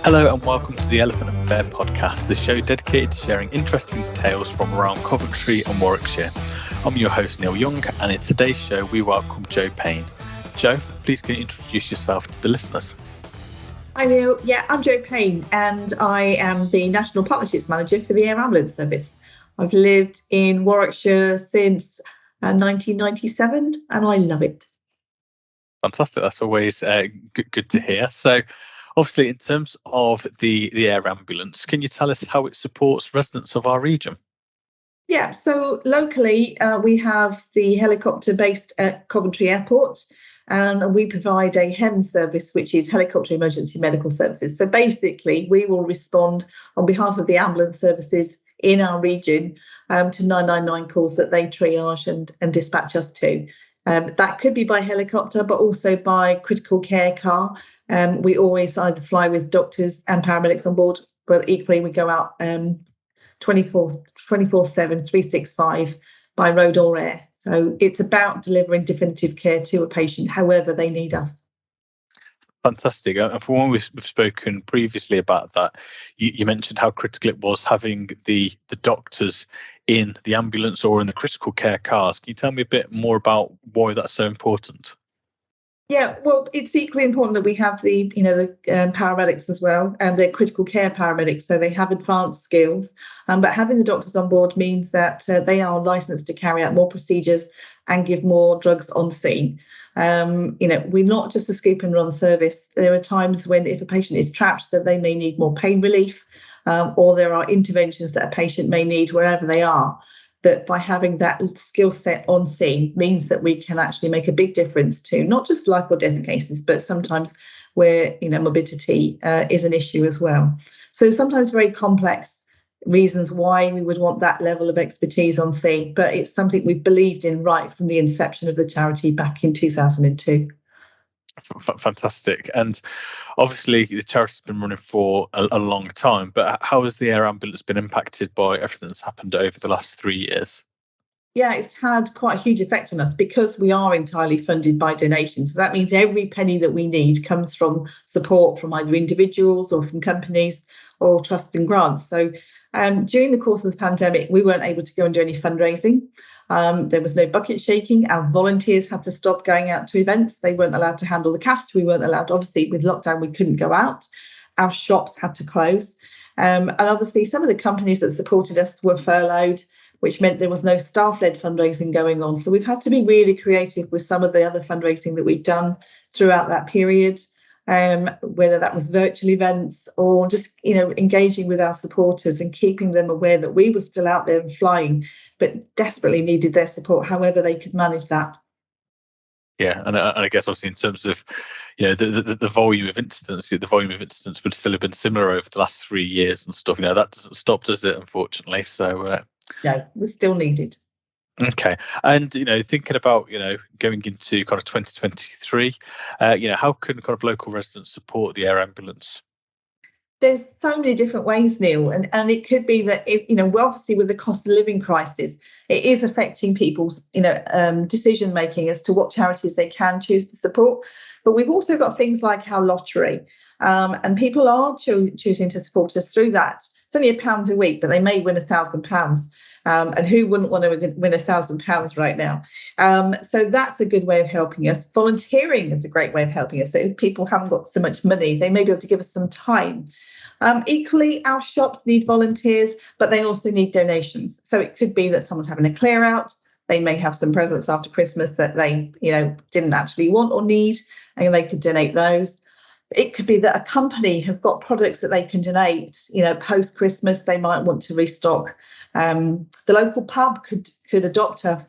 Hello and welcome to the Elephant and Bear podcast, the show dedicated to sharing interesting tales from around Coventry and Warwickshire. I'm your host Neil Young, and in today's show we welcome Jo Payne. Jo, please can you introduce yourself to the listeners? Hi Neil, I'm Jo Payne and I am the National Partnerships Manager for the Air Ambulance Service. I've lived in Warwickshire since 1997 and I love it. Fantastic, that's always good to hear. So obviously, in terms of the air ambulance, can you tell us how it supports residents of our region? Yeah, so locally we have the helicopter based at Coventry Airport, and we provide a HEM service, which is Helicopter Emergency Medical Services. So basically, we will respond on behalf of the ambulance services in our region to 999 calls that they triage and dispatch us to. That could be by helicopter, but also by critical care car. We always either fly with doctors and paramedics on board, but equally we go out 24/7, 365 by road or air. So it's about delivering definitive care to a patient, however they need us. Fantastic. And for when we've spoken previously about that, you mentioned how critical it was having the doctors in the ambulance or in the critical care cars. Can you tell me a bit more about why that's so important? Yeah, well, it's equally important that we have the paramedics as well, and they're critical care paramedics, so they have advanced skills. But having the doctors on board means that they are licensed to carry out more procedures and give more drugs on scene. We're not just a scoop and run service. There are times when if a patient is trapped, that they may need more pain relief, or there are interventions that a patient may need wherever they are. That by having that skill set on scene means that we can actually make a big difference to not just life or death cases, but sometimes where morbidity is an issue as well. So sometimes very complex reasons why we would want that level of expertise on scene, but it's something we've believed in right from the inception of the charity back in 2002. Fantastic. And obviously the charity's been running for a long time, but how has the air ambulance been impacted by everything that's happened over the last 3 years? Yeah, it's had quite a huge effect on us because we are entirely funded by donations. So that means every penny that we need comes from support from either individuals or from companies or trusts and grants. So during the course of the pandemic, we weren't able to go and do any fundraising. There was no bucket shaking. Our volunteers had to stop going out to events. They weren't allowed to handle the cash. We weren't allowed, obviously, with lockdown, we couldn't go out. Our shops had to close. And obviously, some of the companies that supported us were furloughed, which meant there was no staff-led fundraising going on. So we've had to be really creative with some of the other fundraising that we've done throughout that period, whether that was virtual events or just, engaging with our supporters and keeping them aware that we were still out there and flying, but desperately needed their support, however they could manage that. Yeah, and I guess obviously in terms of the volume of incidents, would still have been similar over the last 3 years and stuff. That doesn't stop, does it? Unfortunately, so no, we're still needed. Okay, and thinking about going into kind of 2023, how can kind of local residents support the air ambulance? There's so many different ways, Neil, and it could be that obviously with the cost of living crisis, it is affecting people's decision making as to what charities they can choose to support. But we've also got things like our lottery, and people are choosing to support us through that. It's only £1 a week, but they may win £1,000. And who wouldn't want to win £1,000 right now? So that's a good way of helping us. Volunteering is a great way of helping us. So if people haven't got so much money, they may be able to give us some time. Equally, our shops need volunteers, but they also need donations. So it could be that someone's having a clear out. They may have some presents after Christmas that they, didn't actually want or need, and they could donate those. It could be that a company have got products that they can donate, post-Christmas, they might want to restock. The local pub could adopt us.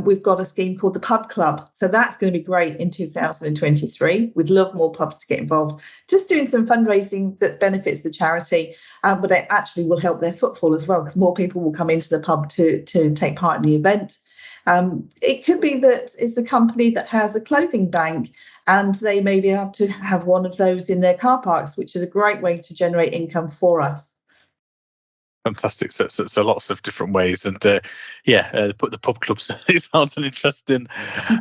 We've got a scheme called the Pub Club. So that's going to be great in 2023. We'd love more pubs to get involved. Just doing some fundraising that benefits the charity, but it actually will help their footfall as well, because more people will come into the pub to take part in the event. It could be that it's a company that has a clothing bank and they may be able to have one of those in their car parks, which is a great way to generate income for us. Fantastic. So lots of different ways, and put the pub clubs. It sounds an interesting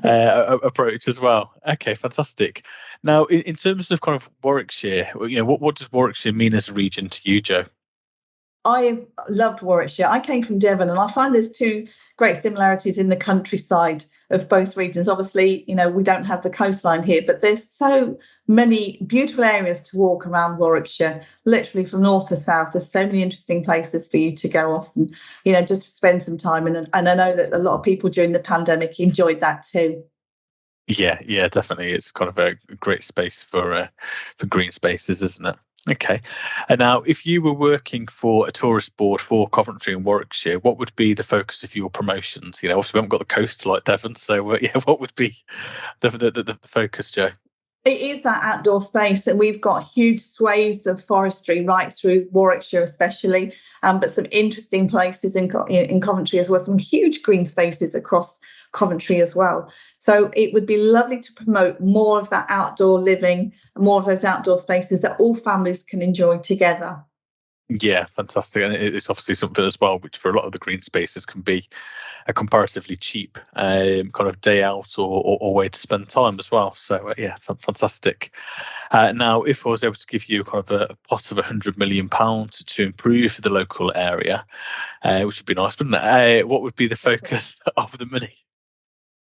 approach as well. Okay, fantastic. Now, in terms of kind of Warwickshire, what does Warwickshire mean as a region to you, Jo? I loved Warwickshire. I came from Devon, and I find there's two great similarities in the countryside of both regions. Obviously, we don't have the coastline here, but there's so many beautiful areas to walk around Warwickshire, literally from north to south. There's so many interesting places for you to go off and, just to spend some time. And I know that a lot of people during the pandemic enjoyed that too. Yeah, definitely. It's kind of a great space for green spaces, isn't it? Okay. And now, if you were working for a tourist board for Coventry and Warwickshire, what would be the focus of your promotions? Obviously we haven't got the coast like Devon, so what would be the focus, Jo? It is that outdoor space, and we've got huge swathes of forestry right through Warwickshire, especially, but some interesting places in Coventry as well. Some huge green spaces across Coventry as well. So it would be lovely to promote more of that outdoor living, more of those outdoor spaces that all families can enjoy together. Yeah, fantastic. And it's obviously something as well, which for a lot of the green spaces can be a comparatively cheap kind of day out or way to spend time as well. So fantastic. Now, if I was able to give you kind of a pot of £100 million to improve the local area, which would be nice, wouldn't it? What would be the focus of the money?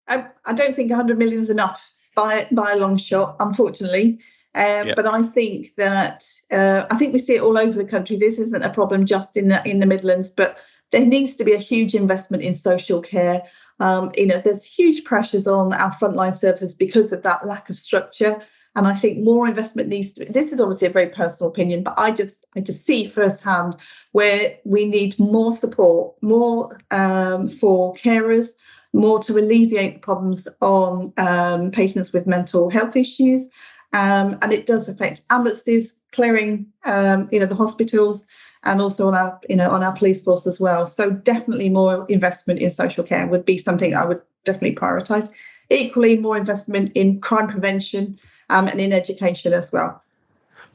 I don't think 100 million is enough by a long shot, unfortunately. But I think that we see it all over the country. This isn't a problem just in the Midlands, but there needs to be a huge investment in social care. There's huge pressures on our frontline services because of that lack of structure. And I think more investment needs to. This is obviously a very personal opinion, but I just see firsthand where we need more support, more for carers, more to alleviate the problems on patients with mental health issues. And it does affect ambulances, clearing, the hospitals, and also on our police force as well. So definitely more investment in social care would be something I would definitely prioritise. Equally, more investment in crime prevention and in education as well.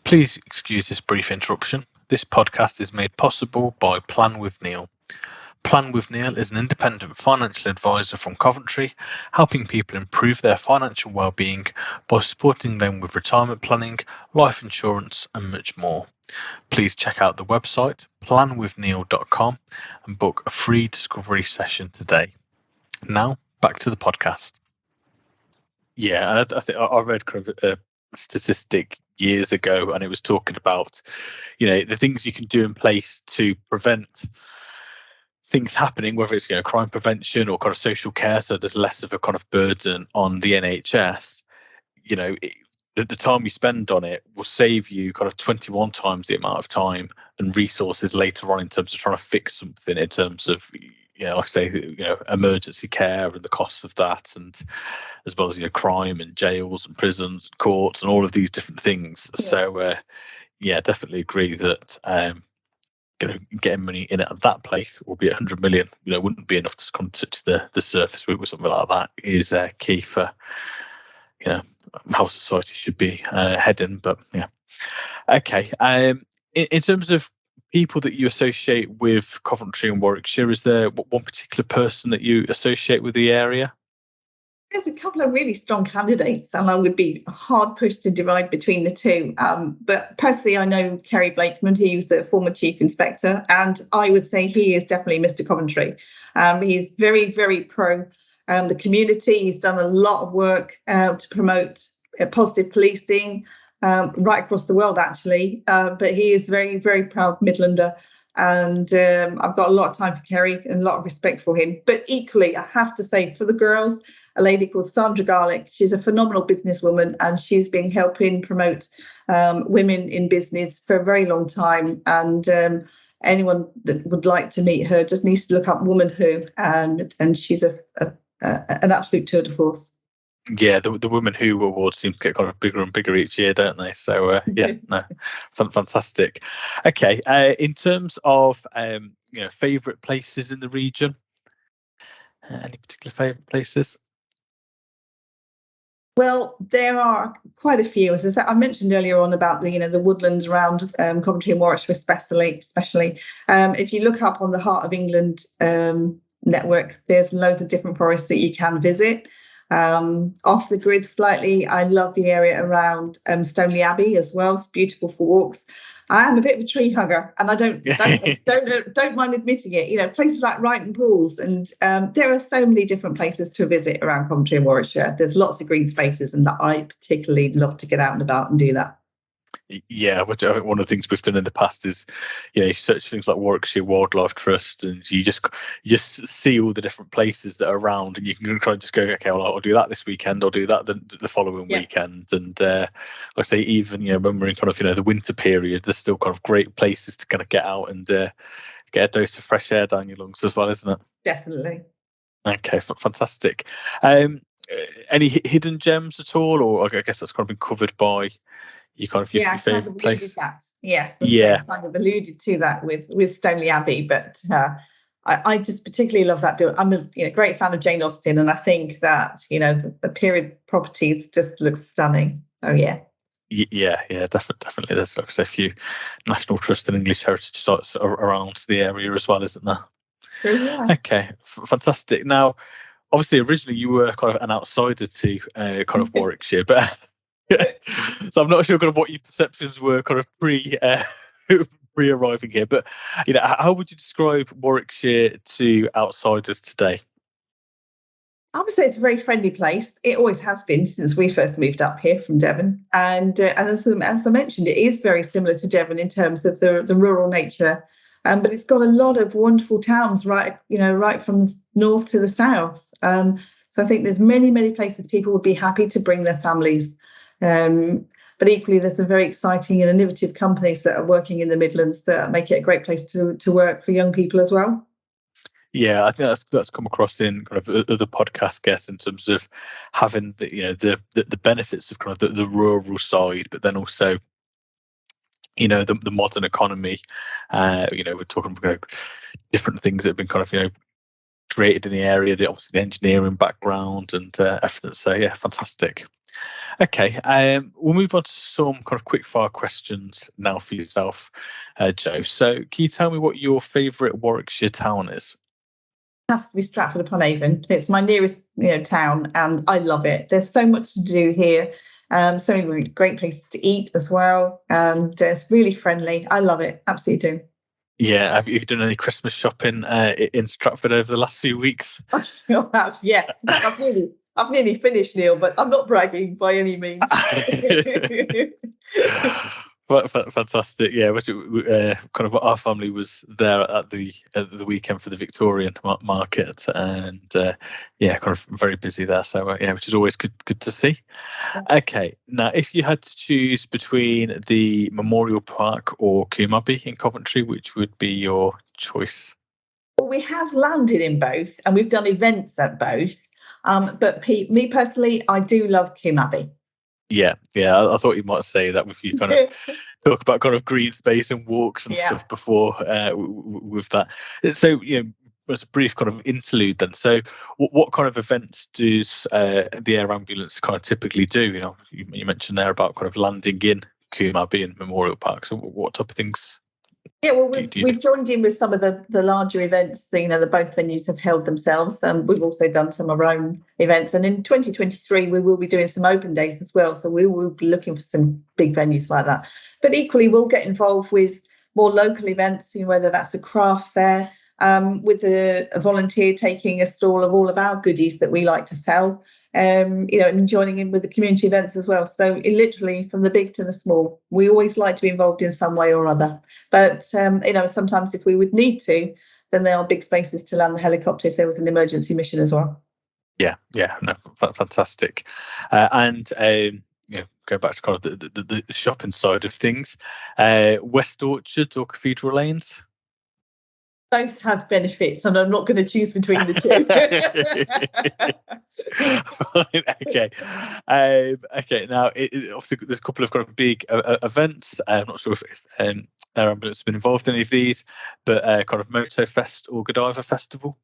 Please excuse this brief interruption. This podcast is made possible by Plan with Neil. Plan with Neil is an independent financial advisor from Coventry, helping people improve their financial well-being by supporting them with retirement planning, life insurance, and much more. Please check out the website planwithneil.com and book a free discovery session today. Now, back to the podcast. Yeah, and I think I read kind of a statistic years ago, and it was talking about, the things you can do in place to prevent things happening, whether it's crime prevention or kind of social care, so there's less of a kind of burden on the NHS. The time you spend on it will save you kind of 21 times the amount of time and resources later on in terms of trying to fix something, in terms of like I say, emergency care and the costs of that, and as well as crime and jails and prisons and courts and all of these different things. Yeah. So definitely agree that getting money in at that place, will be 100 million, wouldn't be enough to come touch the surface with something like that. Is key for how society should be heading. But okay. In terms of people that you associate with Coventry and Warwickshire, is there one particular person that you associate with the area? There's a couple of really strong candidates, and I would be hard pushed to divide between the two. But personally, I know Kerry Blakeman, who's the former Chief Inspector, and I would say he is definitely Mr. Coventry. He's very, very pro the community. He's done a lot of work to promote positive policing right across the world, actually. But he is very, very proud Midlander. And I've got a lot of time for Kerry and a lot of respect for him. But equally, I have to say, for the girls, a lady called Sandra Garlick. She's a phenomenal businesswoman, and she's been helping promote women in business for a very long time. And anyone that would like to meet her just needs to look up Woman Who, and she's an absolute tour de force. Yeah, the Women Who awards seem to get kind of bigger and bigger each year, don't they? So fantastic. Okay, in terms of favourite places in the region, any particular favourite places? Well, there are quite a few. As I mentioned earlier on about the woodlands around Coventry and Warwickshire, especially. If you look up on the Heart of England network, there's loads of different forests that you can visit. Off the grid slightly, I love the area around Stoneleigh Abbey as well. It's beautiful for walks. I am a bit of a tree hugger, and I don't mind admitting it. Places like Ryton Pools, and there are so many different places to visit around Coventry and Warwickshire. There's lots of green spaces, and that I particularly love to get out and about and do that. Yeah, which I think one of the things we've done in the past is, you search things like Warwickshire Wildlife Trust, and you just see all the different places that are around, and you can kind of just go, okay, well, I'll do that this weekend, I'll do that the following weekend, and like I say, even when we're in kind of the winter period, there's still kind of great places to kind of get out and get a dose of fresh air down your lungs as well, isn't it? Definitely. Okay, fantastic. Any hidden gems at all, or I guess that's kind of been covered by your favourite place? That. Yes, yeah, I kind of alluded to that with Stoneleigh Abbey, but I just particularly love that building. I'm a great fan of Jane Austen, and I think that the period properties just look stunning. So yeah. Yeah, definitely. There's, like I say, a few National Trust and English Heritage sites around the area as well, isn't there? True, yeah. Okay, fantastic. Now, obviously, originally you were kind of an outsider to kind of Warwickshire, but so I'm not sure kind of what your perceptions were kind of pre-arriving here. But how would you describe Warwickshire to outsiders today? I would say it's a very friendly place. It always has been since we first moved up here from Devon. And as I mentioned, it is very similar to Devon in terms of the rural nature. But it's got a lot of wonderful towns right from the north to the south. So I think there's many, many places people would be happy to bring their families. But equally, there's some very exciting and innovative companies that are working in the Midlands that make it a great place to work for young people as well. Yeah, I think that's come across in kind of other podcast guests in terms of having the benefits of kind of the rural side, but then also the modern economy. We're talking about different things that have been kind of created in the area. Obviously the engineering background and everything. So yeah, fantastic. Okay, we'll move on to some kind of quick fire questions now for yourself, Jo. So can you tell me what your favourite Warwickshire town is? It has to be Stratford upon Avon. It's my nearest town, and I love it. There's so much to do here. So many great places to eat as well, and it's really friendly. I love it, absolutely do. Yeah, have you done any Christmas shopping in Stratford over the last few weeks? I sure have. Yeah, I've nearly finished, Neil, but I'm not bragging by any means. Fantastic. Yeah, which kind of our family was there at the weekend for the Victorian market, and kind of very busy there. So which is always good to see. Okay, now if you had to choose between the Memorial Park or Coombe Abbey in Coventry, which would be your choice? Well, we have landed in both, and we've done events at both. But me personally, I do love Coombe Abbey. Yeah, I thought you might say that with you kind of talk about kind of green space and walks and stuff before with that. So, as a brief kind of interlude then. So what kind of events does the air ambulance kind of typically do? You mentioned there about kind of landing in Coombe Abbey and Memorial Park. So what type of things? Yeah, well, we've joined in with some of the larger events. The both venues have held themselves. We've also done some of our own events. And in 2023, we will be doing some open days as well. So we will be looking for some big venues like that. But equally, we'll get involved with more local events, whether that's a craft fair, with a volunteer taking a stall of all of our goodies that we like to sell. And joining in with the community events as well. So literally from the big to the small, we always like to be involved in some way or other. But, sometimes if we would need to, then there are big spaces to land the helicopter if there was an emergency mission as well. Yeah, no, fantastic. And go back to kind of the shopping side of things, West Orchard or Cathedral Lanes? Both have benefits, and I'm not going to choose between the two. Fine, okay. Okay. Now, obviously, there's a couple of kind of big events. I'm not sure if Air Ambulance has been involved in any of these, but kind of Moto Fest or Godiva Festival.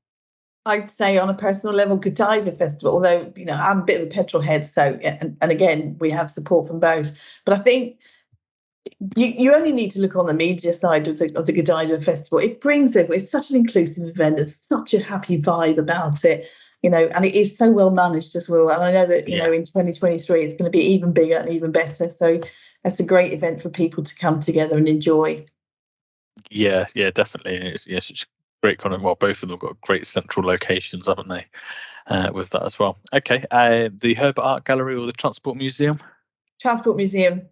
I'd say on a personal level, Godiva Festival, although, I'm a bit of a petrol head. So, and again, we have support from both. But I think you only need to look on the media side of the Godiva Festival. It brings it. It's such an inclusive event. There's such a happy vibe about it, and it is so well managed as well. And I know that, in 2023, it's going to be even bigger and even better. So it's a great event for people to come together and enjoy. Yeah, definitely. It's such a great kind of, well, both of them got great central locations, haven't they? With that as well. Okay, the Herbert Art Gallery or the Transport Museum? Transport Museum.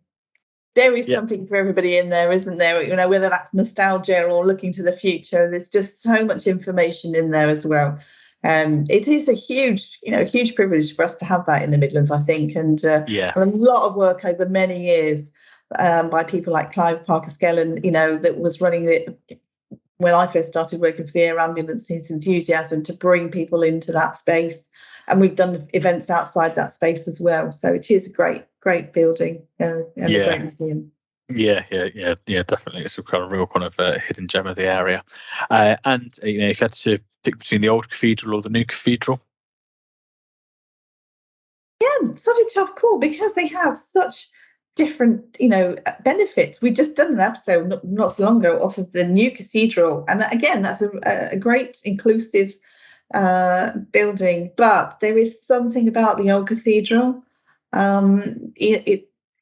There is something for everybody in there, isn't there? Whether that's nostalgia or looking to the future, there's just so much information in there as well. It is a huge privilege for us to have that in the Midlands, I think, and a lot of work over many years by people like Clive Parker-Skellen, that was running it when I first started working for the air ambulance. His enthusiasm to bring people into that space, and we've done events outside that space as well. So it is a great building and a great museum. Yeah, definitely. It's a kind of real kind of hidden gem of the area. And if you had to pick between the old cathedral or the new cathedral? Yeah, such a tough call because they have such different, benefits. We've just done an episode not so long ago off of the new cathedral, and again, that's a great inclusive building. But there is something about the old cathedral.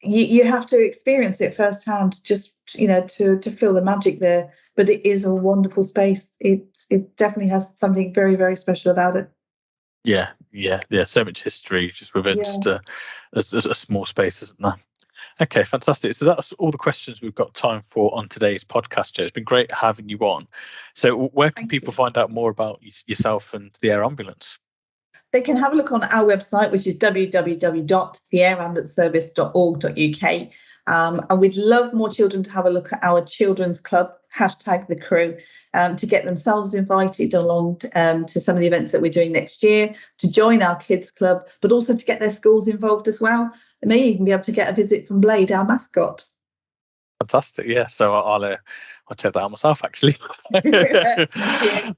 You have to experience it firsthand, just to feel the magic there. But it is a wonderful space. It definitely has something very, very special about it. Yeah. So much history just within just a small space, isn't there? Okay, fantastic. So that's all the questions we've got time for on today's podcast, Jo. It's been great having you on. So where can people find out more about yourself and the air ambulance? They can have a look on our website, which is www.theairambulanceservice.org.uk. And we'd love more children to have a look at our children's club, #TheCrew, to get themselves invited along to some of the events that we're doing next year, to join our kids club, but also to get their schools involved as well. They may even be able to get a visit from Blade, our mascot. Fantastic, yeah. So I'll check that out myself, actually.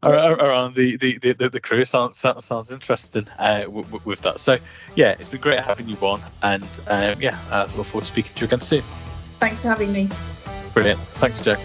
Around the crew sounds interesting with that. So yeah, it's been great having you on, and I look forward to speaking to you again soon. Thanks for having me. Brilliant. Thanks, Jo.